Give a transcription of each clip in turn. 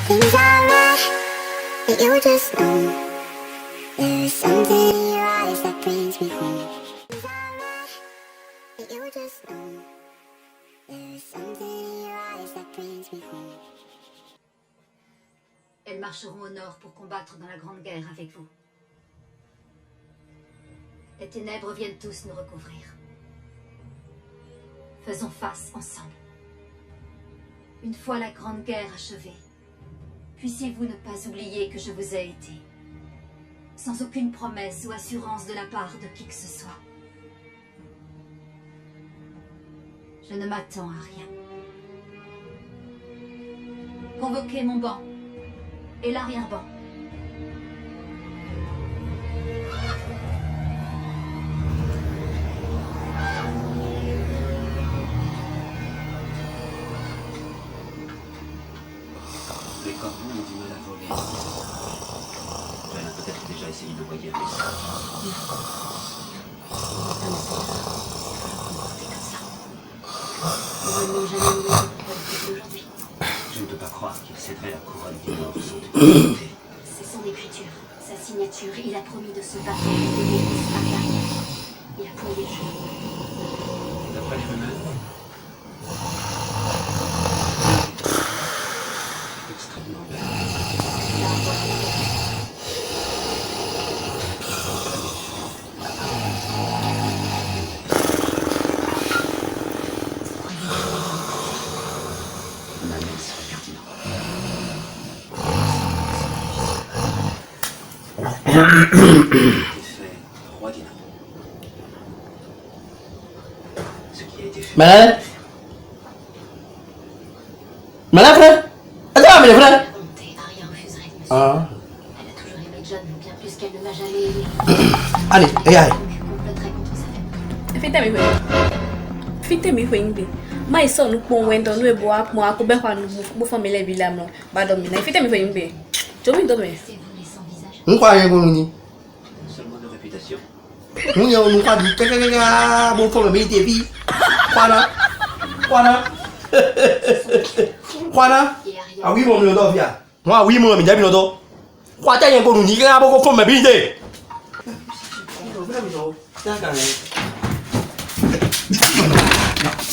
Nothing's alright, but you just know there is something in your eyes that brings me home. Nothing's alright, but you just know there is something in your eyes that brings me home. Elles marcheront au nord pour combattre dans la Grande Guerre avec vous. Les ténèbres viennent tous nous recouvrir. Faisons face ensemble. Une fois la Grande Guerre achevée, puissiez-vous ne pas oublier que je vous ai été, sans aucune promesse ou assurance de la part de qui que ce soit. Je ne m'attends à rien. Convoquez mon banc et l'arrière-banc. Les corbeaux ont du mal à voler. Elle a peut-être déjà essayé de voyer avec ça. Je ne peux pas croire qu'il céderait la couronne des morts sans toute. C'est son écriture, sa signature. Il a promis de se battre pour donner à Paris. Il a plié le genou. D'après les rumeurs, c'est extrêmement bien. Ma mère serait pertinent. J'ai fait 3 dîners. Ce qui a été fait. Malade? Malade, frère? Attends, mais frère? Volonté, Aria refuserait de me suivre. Ah. Elle a toujours aimé John, bien plus qu'elle ne m'a jamais aimé. Allez, allez. Donc, comploterait contre sa famille. Fite mi hwing. Fite mi hwing bi. My son ukpo wendo no ebo akpo akobe kwa no bu family bi lam no. Ba do mi na fite mi hwing bi. Jomi do me. C'est vous les sans visage. Nkwa yen ko ni. Seulement de réputation. Mun yo nu kwa di kaka bo fo me te bi. Kwana. Kwana. Kwana. Et Aria. Ah oui mon mi do fia. Moi oui mon mi jabi no do. Kwa ta yen ko ni kaka bo ko fo me bi te.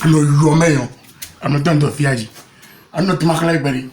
Ano yome yo. Ano tanto fiaji. Ano tumakala ibari.